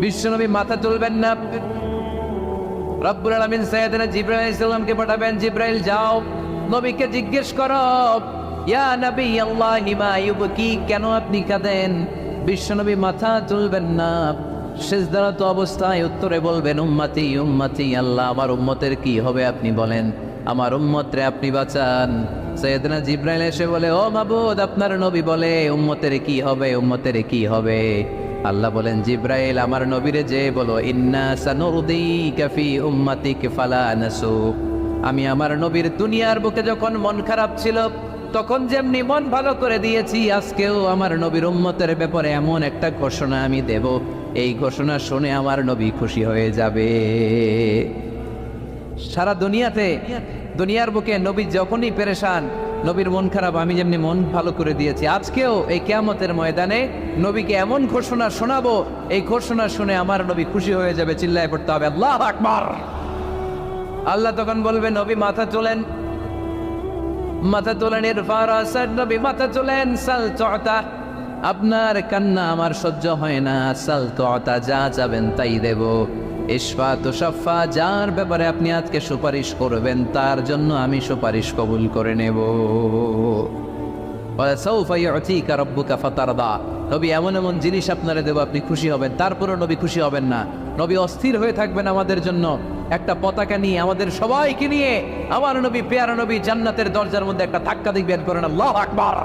বিশ্বনবী মাথা তুলবেন না। রব্বুল আলামিন সাইয়েদনা জিবরাইল আলাইহিস সালামকে পাঠাবেন, জিবরাইল যাও নবীকে জিজ্ঞেস করো, ইয়া নবী আল্লাহি মা ইউবকি, কেন আপনি কাঁদেন? বিশ্বনবী মাথা তুলবেন না, সিজদারত অবস্থায় উত্তরে বলবেন, উম্মতি উম্মতি, আল্লাহ আমার উম্মতের কি হবে আপনি বলেন, আমার উম্মতরে আপনি বাঁচান। সাইয়েদনা জিবরাইল এসে বলে, ও মাবুদ, আপনার নবী বলে উম্মতের কি হবে, উম্মতের কি হবে? আল্লাহ বলেন, জিবরাইল আমার নবীরে যে বলো, ইন্না সানুরদিকা ফি উম্মাতিক ফালা নাসু। আমি আমার নবীর দুনিয়ার বুকে যখন মন খারাপ ছিল তখন যেমনি মন ভালো করে দিয়েছি, আজকেও আমার নবীর উম্মতের ব্যাপারে এমন একটা ঘোষণা আমি দেব, এই ঘোষণা শুনে আমার নবী খুশি হয়ে যাবে। সারা দুনিয়াতে, দুনিয়ার বুকে নবী যখনই পেরেশান, নবীর মন খারাপ, আমি যেমনি মন ভালো করে দিয়েছি, আজকেও এই কিয়ামতের ময়দানে নবীকে এমন ঘোষণা শোনাবো, এই ঘোষণা শুনে আমার নবী খুশি হয়ে যাবে। চিল্লায় পড়তে হবে আল্লাহু আকবার। আল্লাহ তখন বলবে, নবী মাথা তোলেন, মাথা তোলেন, ইরফা রাসাক, নবী মাথা তোলেন, সাল তুতা, আপনার কান্না আমার সহ্য হয় না, সাল তুতা, যা চাবেন তাই দেব। ইশফা তুশাফা, যার ব্যাপারে আপনি আজকে সুপারিশ করবেন তার জন্য আমি সুপারিশ কবুল করে নেব। ওয়া সাউফা ইউতিকা রাব্বুকা ফাতারদা, নবী এমন এমন জিনিস আপনারে দেব, আপনি খুশি হবেন। তারপরও নবী খুশি হবেন না, নবী অস্থির হয়ে থাকবেন আমাদের জন্য। একটা পতাকা নিয়ে আমাদের সবাইকে নিয়ে আমার নবী, পেয়ারা নবী জান্নাতের দরজার মধ্যে একটা ধাক্কা দিবেন, করেন আল্লাহু আকবার।